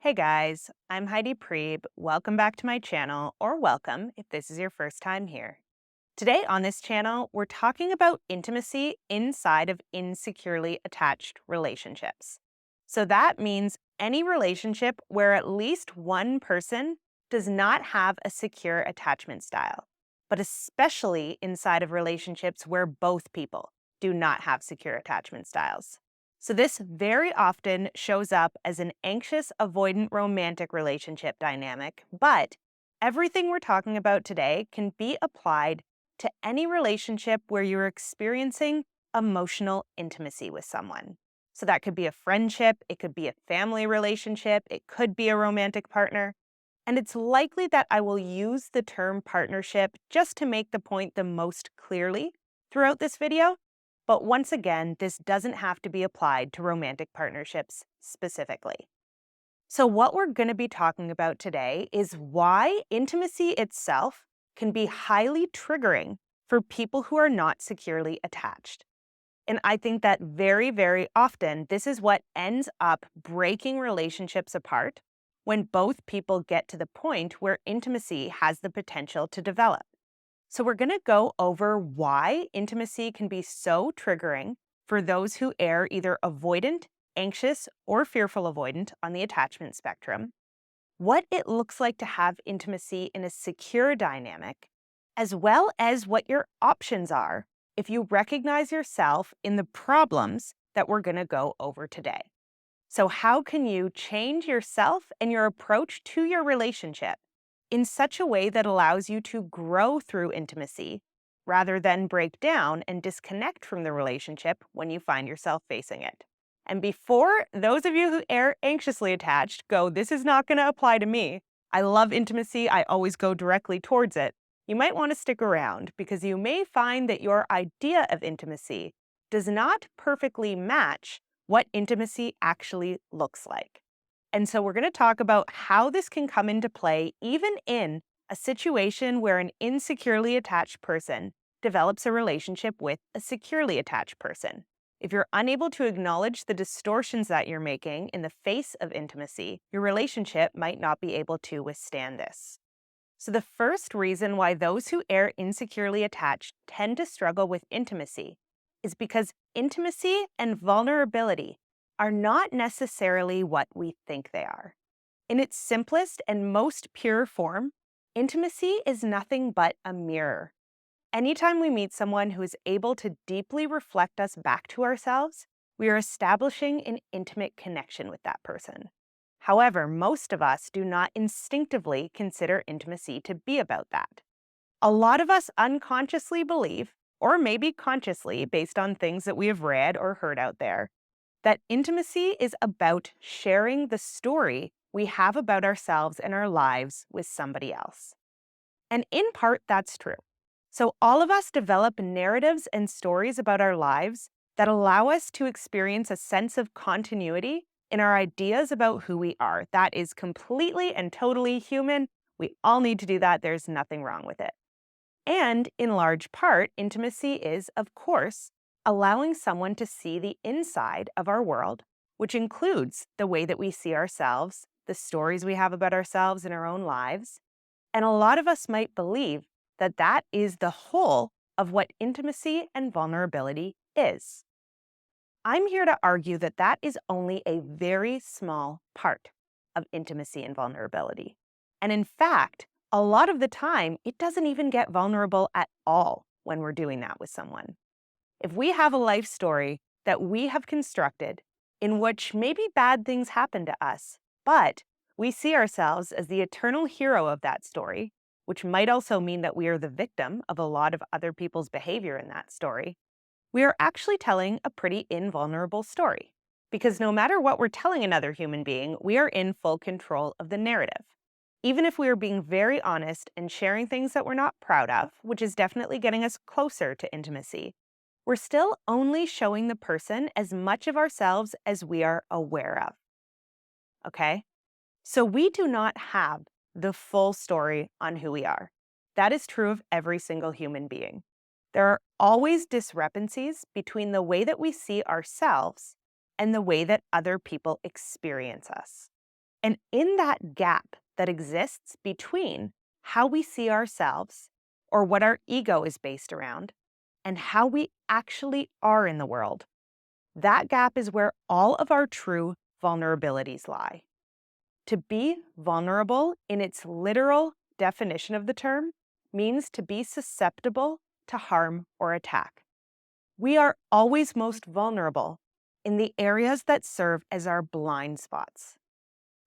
Hey guys, I'm Heidi Prieb. Welcome back to my channel, or welcome if this is your first time here. Today on this channel, we're talking about intimacy inside of insecurely attached relationships. So that means any relationship where at least one person does not have a secure attachment style, but especially inside of relationships where both people do not have secure attachment styles. So, this very often shows up as an anxious, avoidant romantic relationship dynamic, but everything we're talking about today can be applied to any relationship where you're experiencing emotional intimacy with someone. So, that could be a friendship, it could be a family relationship, it could be a romantic partner. And it's likely that I will use the term partnership just to make the point the most clearly throughout this video. But once again, this doesn't have to be applied to romantic partnerships specifically. So, what we're going to be talking about today is why intimacy itself can be highly triggering for people who are not securely attached. And I think that very, very often, this is what ends up breaking relationships apart when both people get to the point where intimacy has the potential to develop. So, we're going to go over why intimacy can be so triggering for those who err either avoidant, anxious, or fearful avoidant on the attachment spectrum, what it looks like to have intimacy in a secure dynamic, as well as what your options are if you recognize yourself in the problems that we're going to go over today. So, how can you change yourself and your approach to your relationship in such a way that allows you to grow through intimacy rather than break down and disconnect from the relationship when you find yourself facing it? And before those of you who are anxiously attached go, this is not going to apply to me. I love intimacy. I always go directly towards it. You might want to stick around because you may find that your idea of intimacy does not perfectly match what intimacy actually looks like. And so we're going to talk about how this can come into play even in a situation where an insecurely attached person develops a relationship with a securely attached person. If you're unable to acknowledge the distortions that you're making in the face of intimacy, your relationship might not be able to withstand this. So, the first reason why those who err insecurely attached tend to struggle with intimacy is because intimacy and vulnerability are not necessarily what we think they are. In its simplest and most pure form, intimacy is nothing but a mirror. Anytime we meet someone who is able to deeply reflect us back to ourselves, we are establishing an intimate connection with that person. However, most of us do not instinctively consider intimacy to be about that. A lot of us unconsciously believe, or maybe consciously based on things that we have read or heard out there, that intimacy is about sharing the story we have about ourselves and our lives with somebody else. And in part, that's true. So, all of us develop narratives and stories about our lives that allow us to experience a sense of continuity in our ideas about who we are. That is completely and totally human. We all need to do that. There's nothing wrong with it. And in large part, intimacy is, of course, allowing someone to see the inside of our world, which includes the way that we see ourselves, the stories we have about ourselves in our own lives. And a lot of us might believe that that is the whole of what intimacy and vulnerability is. I'm here to argue that that is only a very small part of intimacy and vulnerability. And in fact, a lot of the time, it doesn't even get vulnerable at all when we're doing that with someone. If we have a life story that we have constructed in which maybe bad things happen to us, but we see ourselves as the eternal hero of that story, which might also mean that we are the victim of a lot of other people's behavior in that story, we are actually telling a pretty invulnerable story. Because no matter what we're telling another human being, we are in full control of the narrative. Even if we are being very honest and sharing things that we're not proud of, which is definitely getting us closer to intimacy, we're still only showing the person as much of ourselves as we are aware of. Okay? So we do not have the full story on who we are. That is true of every single human being. There are always discrepancies between the way that we see ourselves and the way that other people experience us. And in that gap that exists between how we see ourselves, or what our ego is based around, and how we actually are in the world, that gap is where all of our true vulnerabilities lie. To be vulnerable in its literal definition of the term means to be susceptible to harm or attack. We are always most vulnerable in the areas that serve as our blind spots.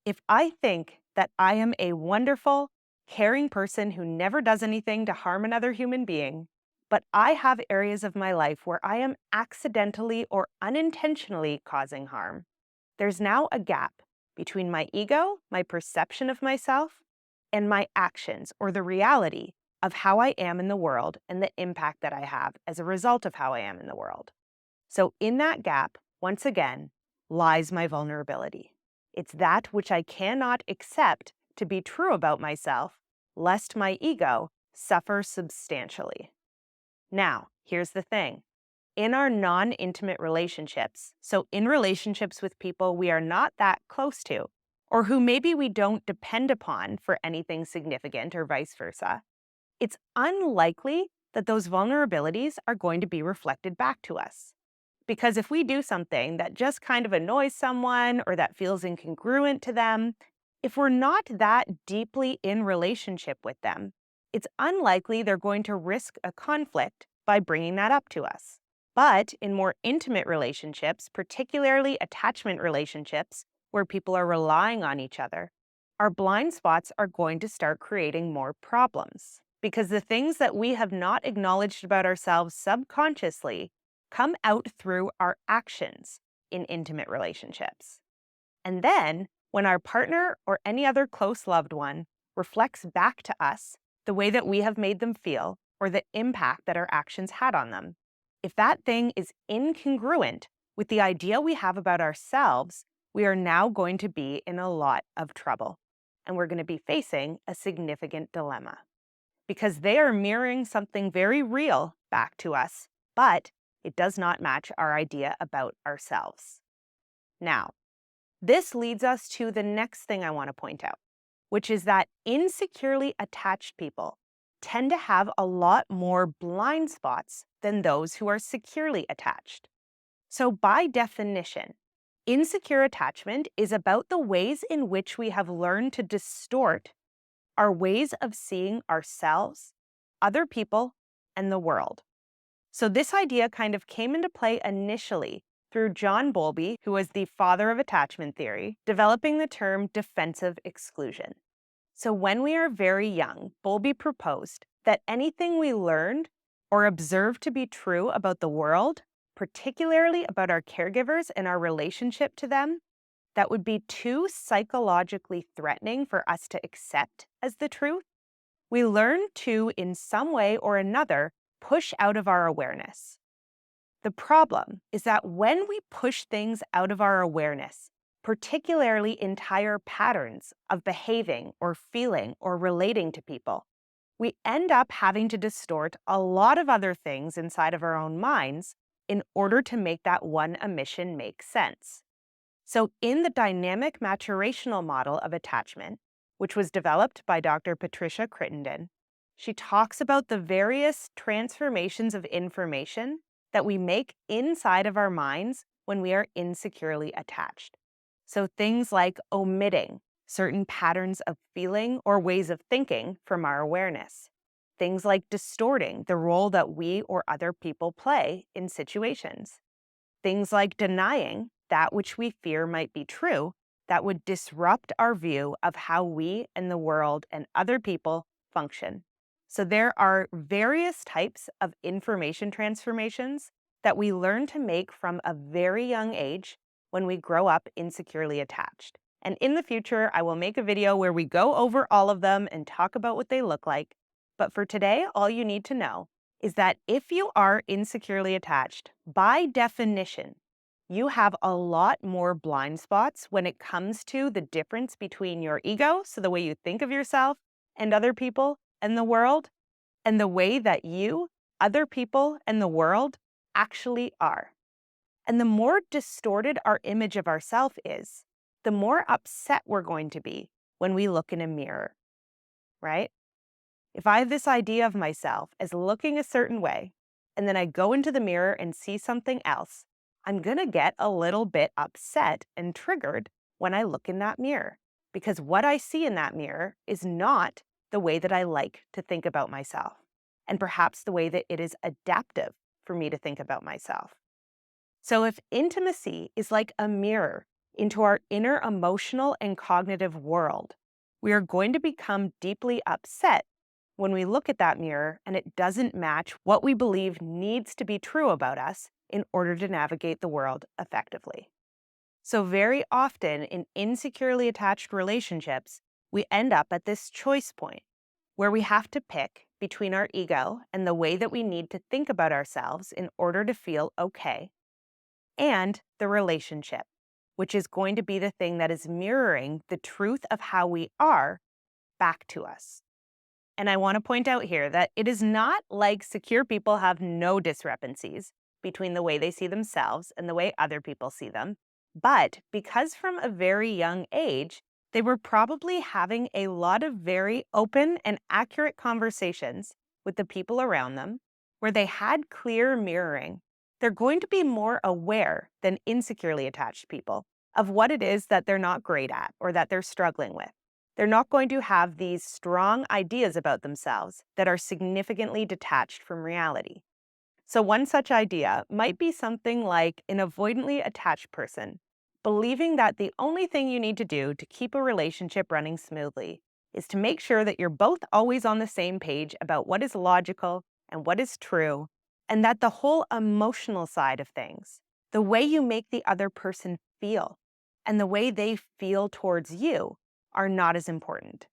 If I think that I am a wonderful, caring person who never does anything to harm another human being, but I have areas of my life where I am accidentally or unintentionally causing harm, there's now a gap between my ego, my perception of myself, and my actions or the reality of how I am in the world and the impact that I have as a result of how I am in the world. So in that gap, once again, lies my vulnerability. It's that which I cannot accept to be true about myself, lest my ego suffer substantially. Now, here's the thing. In our non-intimate relationships, so in relationships with people we are not that close to, or who maybe we don't depend upon for anything significant or vice versa, it's unlikely that those vulnerabilities are going to be reflected back to us. Because if we do something that just kind of annoys someone or that feels incongruent to them, if we're not that deeply in relationship with them, it's unlikely they're going to risk a conflict by bringing that up to us. But in more intimate relationships, particularly attachment relationships, where people are relying on each other, our blind spots are going to start creating more problems. Because the things that we have not acknowledged about ourselves subconsciously come out through our actions in intimate relationships. And then, when our partner or any other close loved one reflects back to us the way that we have made them feel or the impact that our actions had on them, if that thing is incongruent with the idea we have about ourselves, we are now going to be in a lot of trouble. And we're going to be facing a significant dilemma. Because they are mirroring something very real back to us, but it does not match our idea about ourselves. Now, this leads us to the next thing I want to point out, which is that insecurely attached people tend to have a lot more blind spots than those who are securely attached. So by definition, insecure attachment is about the ways in which we have learned to distort our ways of seeing ourselves, other people, and the world. So this idea kind of came into play initially through John Bowlby, who was the father of attachment theory, developing the term defensive exclusion. So when we are very young, Bowlby proposed that anything we learned or observed to be true about the world, particularly about our caregivers and our relationship to them, that would be too psychologically threatening for us to accept as the truth, we learn to, in some way or another, push out of our awareness. The problem is that when we push things out of our awareness, particularly entire patterns of behaving or feeling or relating to people, we end up having to distort a lot of other things inside of our own minds in order to make that one omission make sense. So in the dynamic maturational model of attachment, which was developed by Dr. Patricia Crittenden, she talks about the various transformations of information that we make inside of our minds when we are insecurely attached. So things like omitting certain patterns of feeling or ways of thinking from our awareness. Things like distorting the role that we or other people play in situations. Things like denying that which we fear might be true that would disrupt our view of how we and the world and other people function. So there are various types of information transformations that we learn to make from a very young age when we grow up insecurely attached. And in the future, I will make a video where we go over all of them and talk about what they look like. But for today, all you need to know is that if you are insecurely attached, by definition, you have a lot more blind spots when it comes to the difference between your ego, so the way you think of yourself and other people and the world, and the way that you, other people, and the world actually are. And the more distorted our image of ourself is, the more upset we're going to be when we look in a mirror, right? If I have this idea of myself as looking a certain way, and then I go into the mirror and see something else, I'm going to get a little bit upset and triggered when I look in that mirror, because what I see in that mirror is not the way that I like to think about myself, and perhaps the way that it is adaptive for me to think about myself. So if intimacy is like a mirror into our inner emotional and cognitive world, we are going to become deeply upset when we look at that mirror and it doesn't match what we believe needs to be true about us in order to navigate the world effectively. So very often in insecurely attached relationships, we end up at this choice point where we have to pick between our ego and the way that we need to think about ourselves in order to feel okay, and the relationship, which is going to be the thing that is mirroring the truth of how we are back to us. And I want to point out here that it is not like secure people have no discrepancies between the way they see themselves and the way other people see them. But because from a very young age, they were probably having a lot of very open and accurate conversations with the people around them where they had clear mirroring, they're going to be more aware than insecurely attached people of what it is that they're not great at or that they're struggling with. They're not going to have these strong ideas about themselves that are significantly detached from reality. So, one such idea might be something like an avoidantly attached person, believing that the only thing you need to do to keep a relationship running smoothly is to make sure that you're both always on the same page about what is logical and what is true, and that the whole emotional side of things, the way you make the other person feel, and the way they feel towards you, are not as important.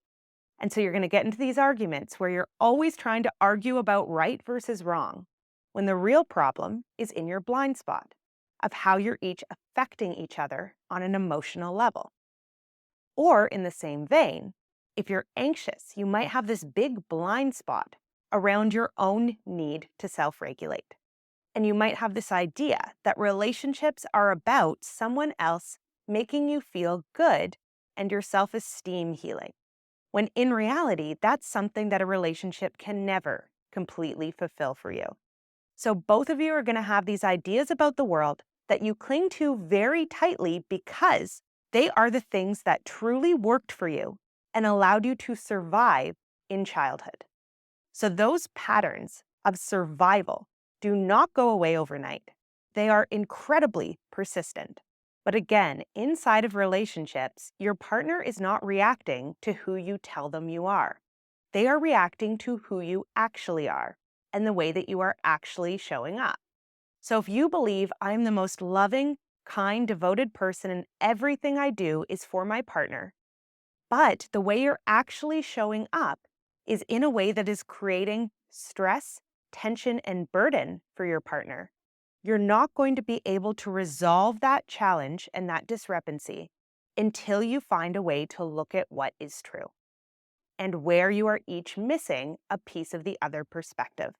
And so you're going to get into these arguments where you're always trying to argue about right versus wrong, when the real problem is in your blind spot of how you're each affecting each other on an emotional level. Or in the same vein, if you're anxious, you might have this big blind spot around your own need to self-regulate. And you might have this idea that relationships are about someone else making you feel good and your self-esteem healing, when in reality, that's something that a relationship can never completely fulfill for you. So both of you are going to have these ideas about the world that you cling to very tightly because they are the things that truly worked for you and allowed you to survive in childhood. So those patterns of survival do not go away overnight. They are incredibly persistent. But again, inside of relationships, your partner is not reacting to who you tell them you are. They are reacting to who you actually are and the way that you are actually showing up. So if you believe I'm the most loving, kind, devoted person and everything I do is for my partner, but the way you're actually showing up is in a way that is creating stress, tension, and burden for your partner, you're not going to be able to resolve that challenge and that discrepancy until you find a way to look at what is true and where you are each missing a piece of the other perspective.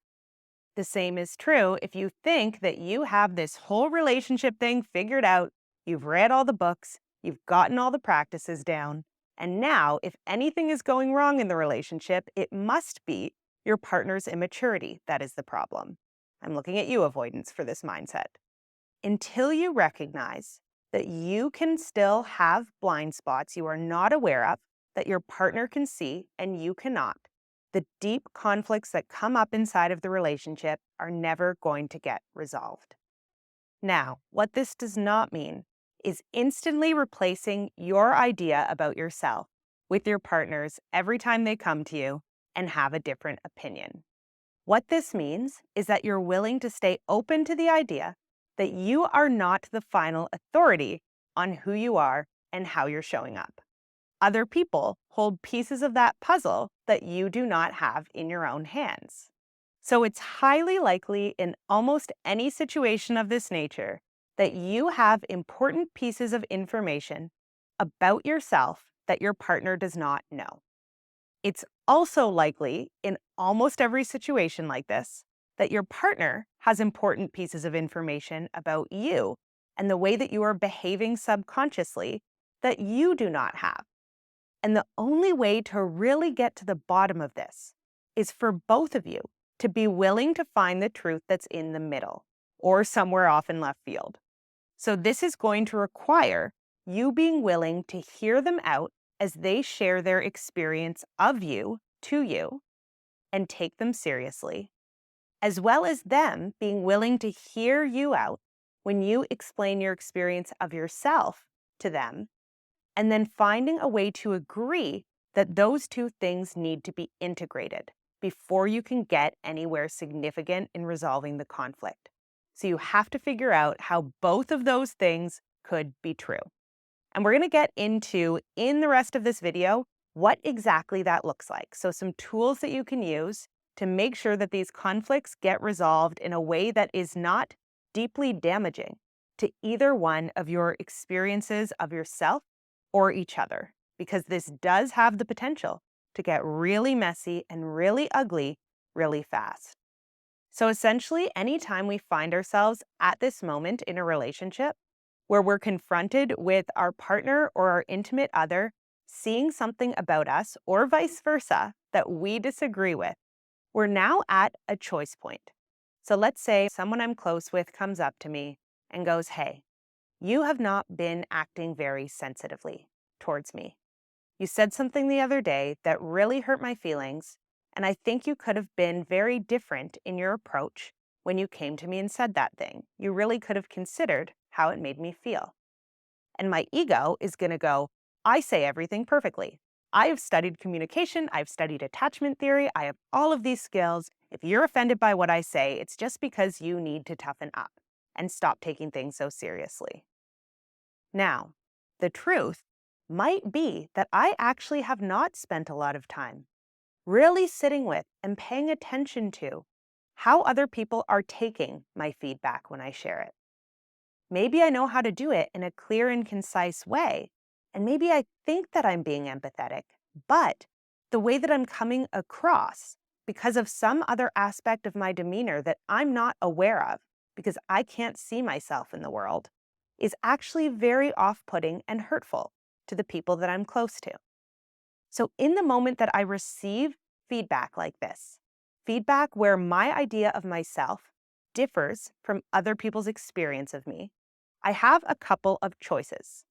The same is true if you think that you have this whole relationship thing figured out, you've read all the books, you've gotten all the practices down, and now if anything is going wrong in the relationship, it must be your partner's immaturity that is the problem. I'm looking at you, avoidance, for this mindset. Until you recognize that you can still have blind spots you are not aware of, that your partner can see and you cannot, the deep conflicts that come up inside of the relationship are never going to get resolved. Now, what this does not mean is instantly replacing your idea about yourself with your partner's every time they come to you and have a different opinion. What this means is that you're willing to stay open to the idea that you are not the final authority on who you are and how you're showing up. Other people hold pieces of that puzzle that you do not have in your own hands. So it's highly likely in almost any situation of this nature that you have important pieces of information about yourself that your partner does not know. It's also likely in almost every situation like this that your partner has important pieces of information about you and the way that you are behaving subconsciously that you do not have. And the only way to really get to the bottom of this is for both of you to be willing to find the truth that's in the middle or somewhere off in left field. So this is going to require you being willing to hear them out as they share their experience of you to you and take them seriously, as well as them being willing to hear you out when you explain your experience of yourself to them, and then finding a way to agree that those two things need to be integrated before you can get anywhere significant in resolving the conflict. So you have to figure out how both of those things could be true. And we're going to get into, in the rest of this video, what exactly that looks like. So some tools that you can use to make sure that these conflicts get resolved in a way that is not deeply damaging to either one of your experiences of yourself or each other, because this does have the potential to get really messy and really ugly really fast. So essentially, anytime we find ourselves at this moment in a relationship where we're confronted with our partner or our intimate other seeing something about us or vice versa that we disagree with, we're now at a choice point. So let's say someone I'm close with comes up to me and goes, "Hey, you have not been acting very sensitively towards me. You said something the other day that really hurt my feelings, and I think you could have been very different in your approach when you came to me and said that thing. You really could have considered how it made me feel." And my ego is going to go, "I say everything perfectly. I have studied communication. I've studied attachment theory. I have all of these skills. If you're offended by what I say, it's just because you need to toughen up and stop taking things so seriously." Now, the truth might be that I actually have not spent a lot of time really sitting with and paying attention to how other people are taking my feedback when I share it. Maybe I know how to do it in a clear and concise way, and maybe I think that I'm being empathetic, but the way that I'm coming across, because of some other aspect of my demeanor that I'm not aware of, because I can't see myself in the world, is actually very off-putting and hurtful to the people that I'm close to. So in the moment that I receive feedback like this, feedback where my idea of myself differs from other people's experience of me, I have a couple of choices.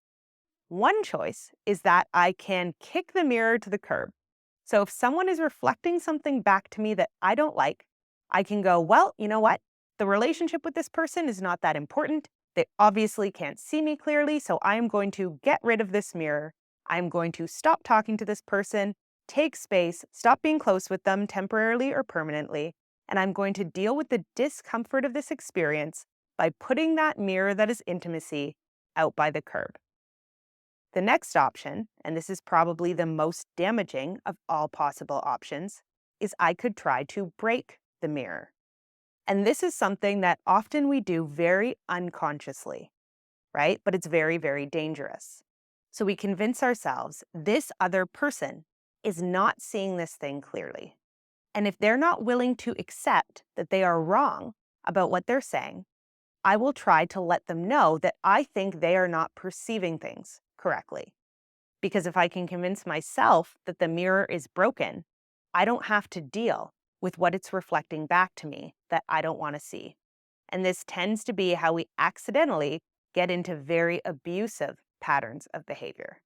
One choice is that I can kick the mirror to the curb. So if someone is reflecting something back to me that I don't like, I can go, "Well, you know what? The relationship with this person is not that important. They obviously can't see me clearly, so I am going to get rid of this mirror. I'm going to stop talking to this person, take space, stop being close with them temporarily or permanently, and I'm going to deal with the discomfort of this experience by putting that mirror that is intimacy out by the curb." The next option, and this is probably the most damaging of all possible options, is I could try to break the mirror. And this is something that often we do very unconsciously, right? But it's very, very dangerous. So we convince ourselves this other person is not seeing this thing clearly. And if they're not willing to accept that they are wrong about what they're saying, I will try to let them know that I think they are not perceiving things correctly. Because if I can convince myself that the mirror is broken, I don't have to deal with what it's reflecting back to me that I don't want to see. And this tends to be how we accidentally get into very abusive patterns of behavior.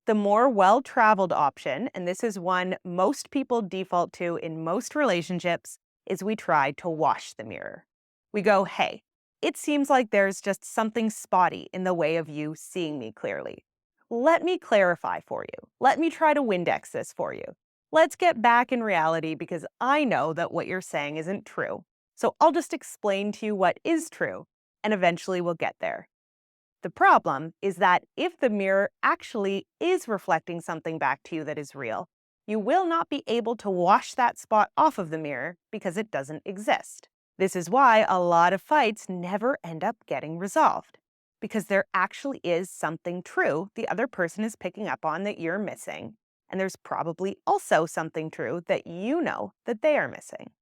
The more well-traveled option, and this is one most people default to in most relationships, is we try to wash the mirror. We go, "Hey, it seems like there's just something spotty in the way of you seeing me clearly. Let me clarify for you. Let me try to Windex this for you. Let's get back in reality because I know that what you're saying isn't true. So I'll just explain to you what is true, and eventually we'll get there." The problem is that if the mirror actually is reflecting something back to you that is real, you will not be able to wash that spot off of the mirror because it doesn't exist. This is why a lot of fights never end up getting resolved, because there actually is something true the other person is picking up on that you're missing, and there's probably also something true that you know that they are missing.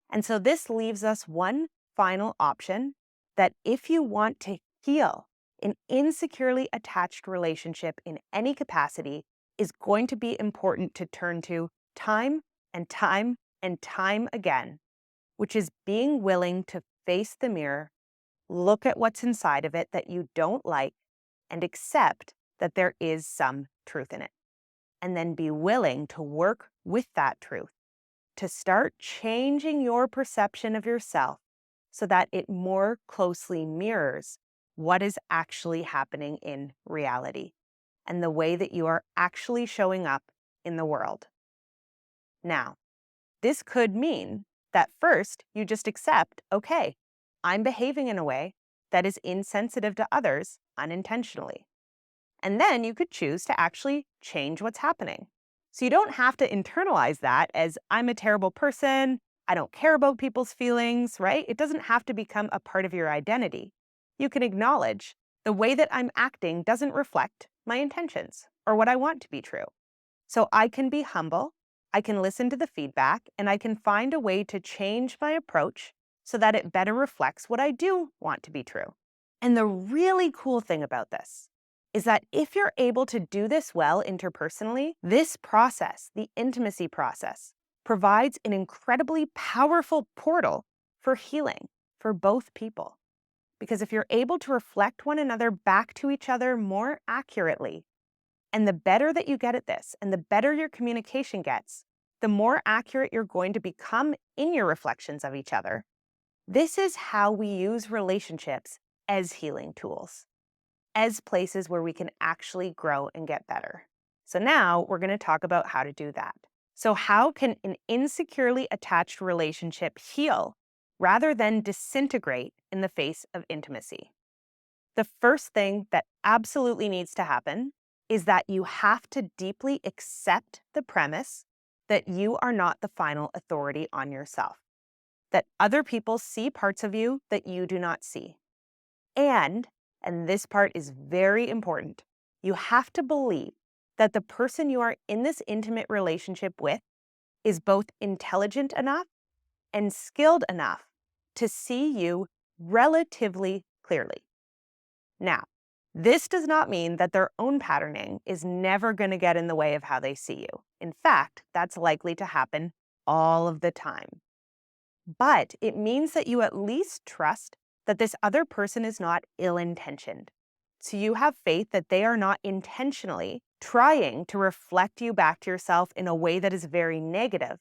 And so this leaves us one final option that if you want to heal An insecurely attached relationship in any capacity is going to be important to turn to time and time and time again, which is being willing to face the mirror, look at what's inside of it that you don't like, and accept that there is some truth in it. And then be willing to work with that truth to start changing your perception of yourself so that it more closely mirrors what is actually happening in reality and the way that you are actually showing up in the world. Now, this could mean that first you just accept, okay, I'm behaving in a way that is insensitive to others unintentionally. And then you could choose to actually change what's happening. So you don't have to internalize that as I'm a terrible person, I don't care about people's feelings, right? It doesn't have to become a part of your identity. You can acknowledge the way that I'm acting doesn't reflect my intentions or what I want to be true. So I can be humble, I can listen to the feedback, and I can find a way to change my approach so that it better reflects what I do want to be true. And the really cool thing about this is that if you're able to do this well interpersonally, this process, the intimacy process, provides an incredibly powerful portal for healing for both people. Because if you're able to reflect one another back to each other more accurately, and the better that you get at this, and the better your communication gets, the more accurate you're going to become in your reflections of each other. This is how we use relationships as healing tools, as places where we can actually grow and get better. So now we're going to talk about how to do that. So how can an insecurely attached relationship heal rather than disintegrate in the face of intimacy? The first thing that absolutely needs to happen is that you have to deeply accept the premise that you are not the final authority on yourself, that other people see parts of you that you do not see. And this part is very important, you have to believe that the person you are in this intimate relationship with is both intelligent enough and skilled enough to see you relatively clearly. Now, this does not mean that their own patterning is never going to get in the way of how they see you. In fact, that's likely to happen all of the time. But it means that you at least trust that this other person is not ill-intentioned. So you have faith that they are not intentionally trying to reflect you back to yourself in a way that is very negative,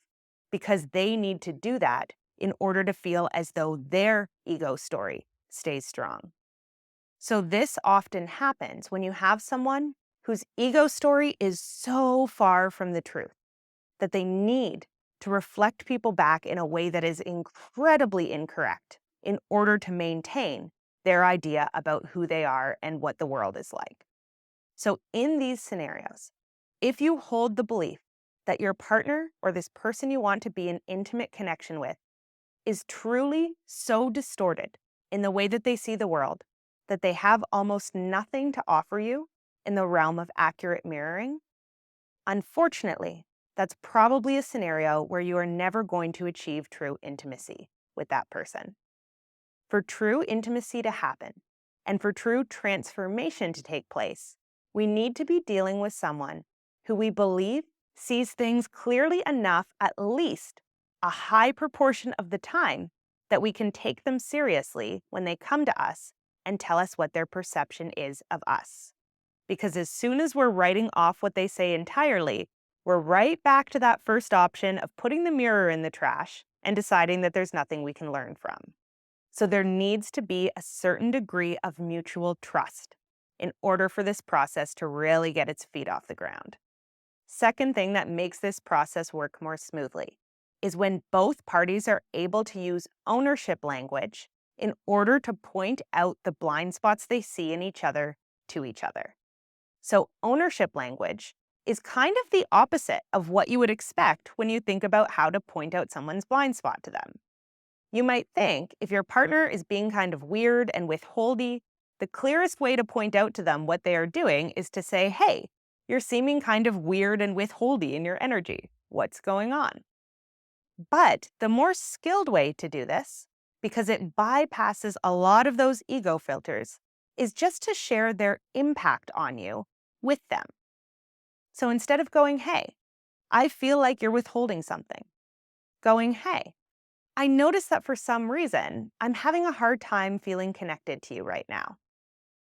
because they need to do that in order to feel as though their ego story stays strong. So this often happens when you have someone whose ego story is so far from the truth that they need to reflect people back in a way that is incredibly incorrect in order to maintain their idea about who they are and what the world is like. So in these scenarios, if you hold the belief that your partner or this person you want to be in intimate connection with is truly so distorted in the way that they see the world that they have almost nothing to offer you in the realm of accurate mirroring, unfortunately, that's probably a scenario where you are never going to achieve true intimacy with that person. For true intimacy to happen, and for true transformation to take place, we need to be dealing with someone who we believe sees things clearly enough, at least a high proportion of the time, that we can take them seriously when they come to us and tell us what their perception is of us. Because as soon as we're writing off what they say entirely, we're right back to that first option of putting the mirror in the trash and deciding that there's nothing we can learn from. So there needs to be a certain degree of mutual trust in order for this process to really get its feet off the ground. Second thing that makes this process work more smoothly is when both parties are able to use ownership language in order to point out the blind spots they see in each other to each other. So ownership language is kind of the opposite of what you would expect when you think about how to point out someone's blind spot to them. You might think if your partner is being kind of weird and withholdy, the clearest way to point out to them what they are doing is to say, hey, you're seeming kind of weird and withholdy in your energy. What's going on? But the more skilled way to do this, because it bypasses a lot of those ego filters, is just to share their impact on you with them. So instead of going, hey, I feel like you're withholding something, going, hey, I notice that for some reason, I'm having a hard time feeling connected to you right now.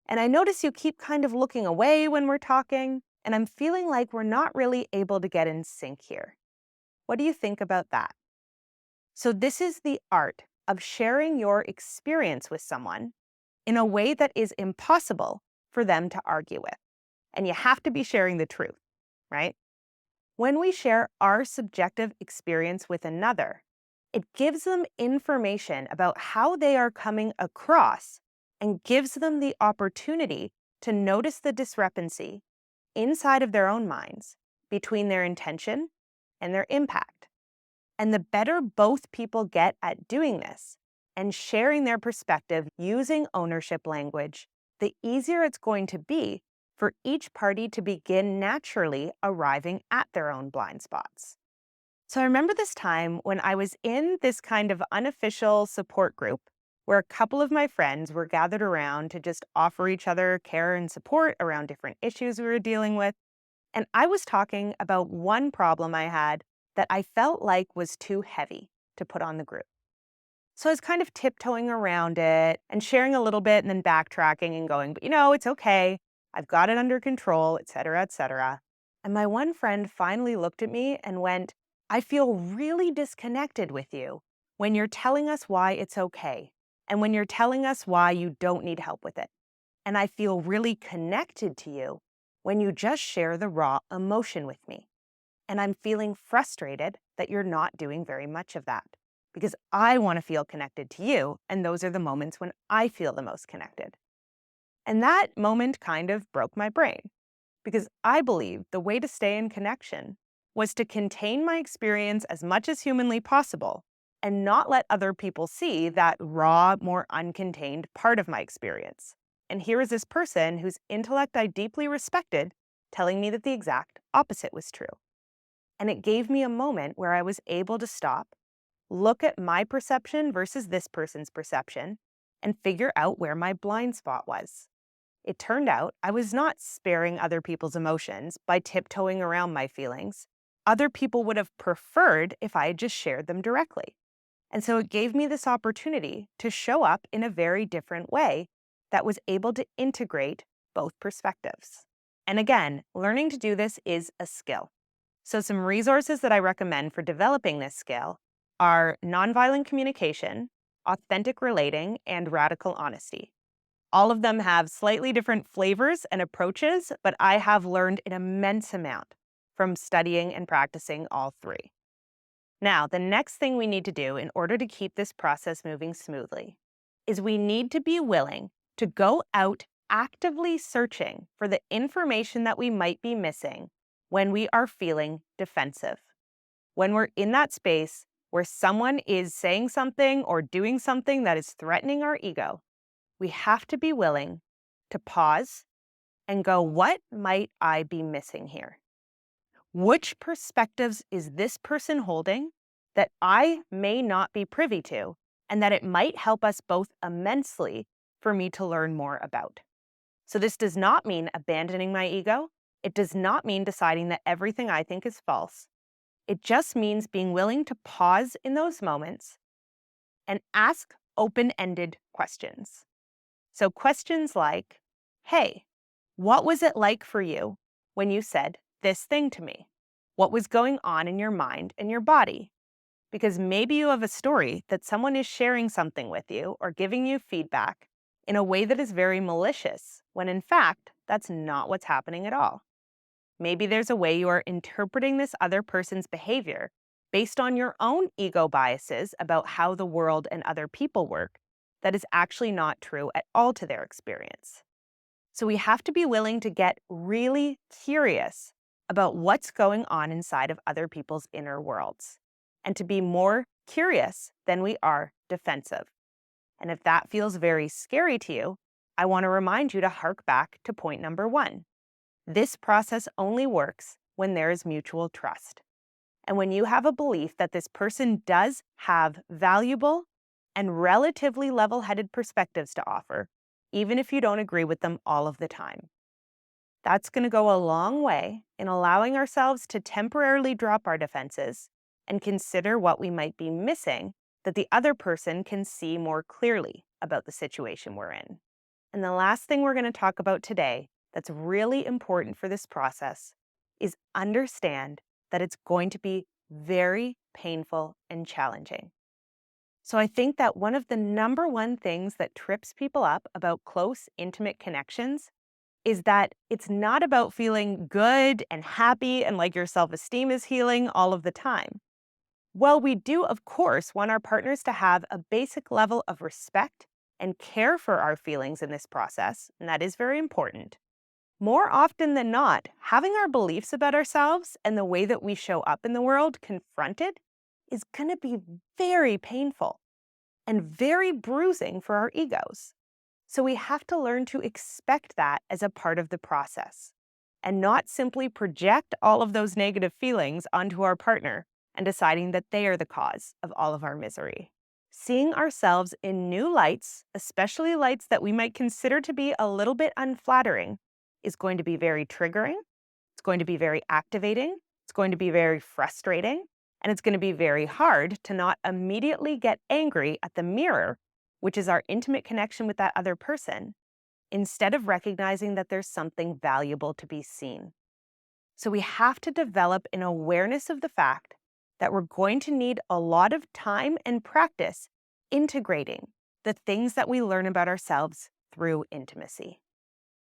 And I notice you keep kind of looking away when we're talking, and I'm feeling like we're not really able to get in sync here. What do you think about that? So, this is the art of sharing your experience with someone in a way that is impossible for them to argue with. And you have to be sharing the truth, right? When we share our subjective experience with another, it gives them information about how they are coming across and gives them the opportunity to notice the discrepancy inside of their own minds between their intention and their impact. And the better both people get at doing this and sharing their perspective using ownership language, the easier it's going to be for each party to begin naturally arriving at their own blind spots. So I remember this time when I was in this kind of unofficial support group where a couple of my friends were gathered around to just offer each other care and support around different issues we were dealing with. And I was talking about one problem I had that I felt like was too heavy to put on the group. So I was kind of tiptoeing around it and sharing a little bit and then backtracking and going, but it's okay. I've got it under control, et cetera, et cetera. And my one friend finally looked at me and went, I feel really disconnected with you when you're telling us why it's okay and when you're telling us why you don't need help with it. And I feel really connected to you when you just share the raw emotion with me. And I'm feeling frustrated that you're not doing very much of that because I want to feel connected to you. And those are the moments when I feel the most connected. And that moment kind of broke my brain because I believe the way to stay in connection was to contain my experience as much as humanly possible and not let other people see that raw, more uncontained part of my experience. And here is this person whose intellect I deeply respected telling me that the exact opposite was true. And it gave me a moment where I was able to stop, look at my perception versus this person's perception, and figure out where my blind spot was. It turned out I was not sparing other people's emotions by tiptoeing around my feelings. Other people would have preferred if I had just shared them directly. And so it gave me this opportunity to show up in a very different way that was able to integrate both perspectives. And again, learning to do this is a skill. So some resources that I recommend for developing this skill are nonviolent communication, authentic relating, and radical honesty. All of them have slightly different flavors and approaches, but I have learned an immense amount from studying and practicing all three. Now, the next thing we need to do in order to keep this process moving smoothly is we need to be willing to go out actively searching for the information that we might be missing when we are feeling defensive. When we're in that space where someone is saying something or doing something that is threatening our ego, we have to be willing to pause and go, what might I be missing here? Which perspectives is this person holding that I may not be privy to, and that it might help us both immensely for me to learn more about? So this does not mean abandoning my ego. It does not mean deciding that everything I think is false. It just means being willing to pause in those moments and ask open-ended questions. So questions like, hey, what was it like for you when you said this thing to me? What was going on in your mind and your body? Because maybe you have a story that someone is sharing something with you or giving you feedback in a way that is very malicious, when in fact, that's not what's happening at all. Maybe there's a way you are interpreting this other person's behavior based on your own ego biases about how the world and other people work that is actually not true at all to their experience. So we have to be willing to get really curious about what's going on inside of other people's inner worlds and to be more curious than we are defensive. And if that feels very scary to you, I want to remind you to hark back to point number 1. This process only works when there is mutual trust. And when you have a belief that this person does have valuable and relatively level-headed perspectives to offer, even if you don't agree with them all of the time. That's going to go a long way in allowing ourselves to temporarily drop our defenses and consider what we might be missing that the other person can see more clearly about the situation we're in. And the last thing we're going to talk about today that's really important for this process is understand that it's going to be very painful and challenging. So I think that one of the number one things that trips people up about close, intimate connections is that it's not about feeling good and happy and like your self-esteem is healing all of the time. While we do, of course, want our partners to have a basic level of respect and care for our feelings in this process, and that is very important, more often than not, having our beliefs about ourselves and the way that we show up in the world confronted is going to be very painful and very bruising for our egos. So we have to learn to expect that as a part of the process and not simply project all of those negative feelings onto our partner and deciding that they are the cause of all of our misery. Seeing ourselves in new lights, especially lights that we might consider to be a little bit unflattering, is going to be very triggering. It's going to be very activating. It's going to be very frustrating. And it's going to be very hard to not immediately get angry at the mirror, which is our intimate connection with that other person, instead of recognizing that there's something valuable to be seen. So we have to develop an awareness of the fact that we're going to need a lot of time and practice integrating the things that we learn about ourselves through intimacy.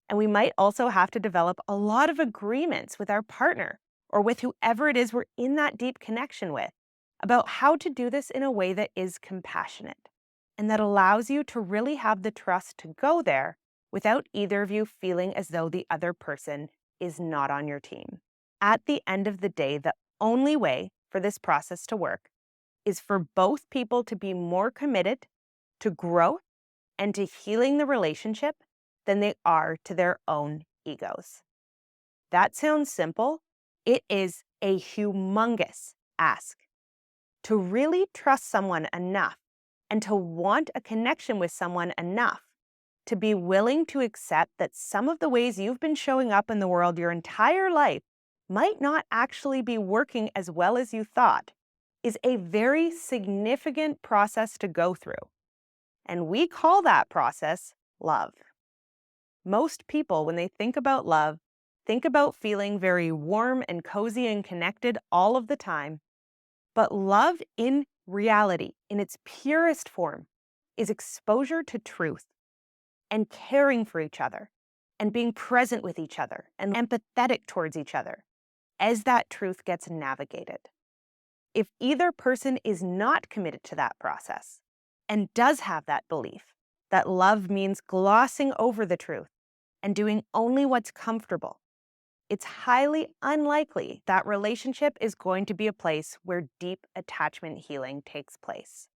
And we might also have to develop a lot of agreements with our partner or with whoever it is we're in that deep connection with about how to do this in a way that is compassionate and that allows you to really have the trust to go there without either of you feeling as though the other person is not on your team. At the end of the day, the only way for this process to work is for both people to be more committed to growth and to healing the relationship than they are to their own egos. That sounds simple. It is a humongous ask. To really trust someone enough and to want a connection with someone enough to be willing to accept that some of the ways you've been showing up in the world your entire life might not actually be working as well as you thought is a very significant process to go through. And we call that process love. Most people, when they think about love, think about feeling very warm and cozy and connected all of the time. But love in reality, in its purest form, is exposure to truth and caring for each other and being present with each other and empathetic towards each other as that truth gets navigated. If either person is not committed to that process and does have that belief that love means glossing over the truth and doing only what's comfortable, it's highly unlikely that relationship is going to be a place where deep attachment healing takes place.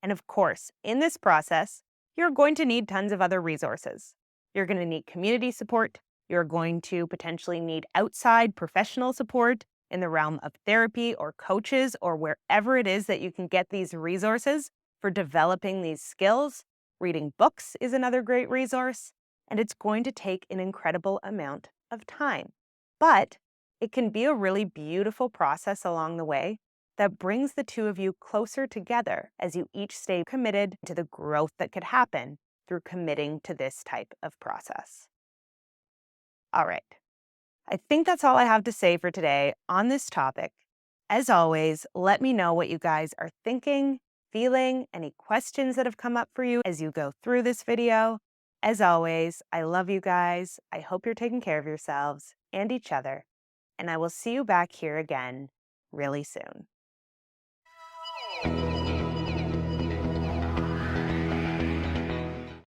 And of course, in this process, you're going to need tons of other resources. You're going to need community support. You're going to potentially need outside professional support in the realm of therapy or coaches or wherever it is that you can get these resources for developing these skills. Reading books is another great resource, and it's going to take an incredible amount of time. But it can be a really beautiful process along the way that brings the two of you closer together as you each stay committed to the growth that could happen through committing to this type of process. All right. I think that's all I have to say for today on this topic. As always, let me know what you guys are thinking, feeling, any questions that have come up for you as you go through this video. As always, I love you guys. I hope you're taking care of yourselves and each other, and I will see you back here again really soon.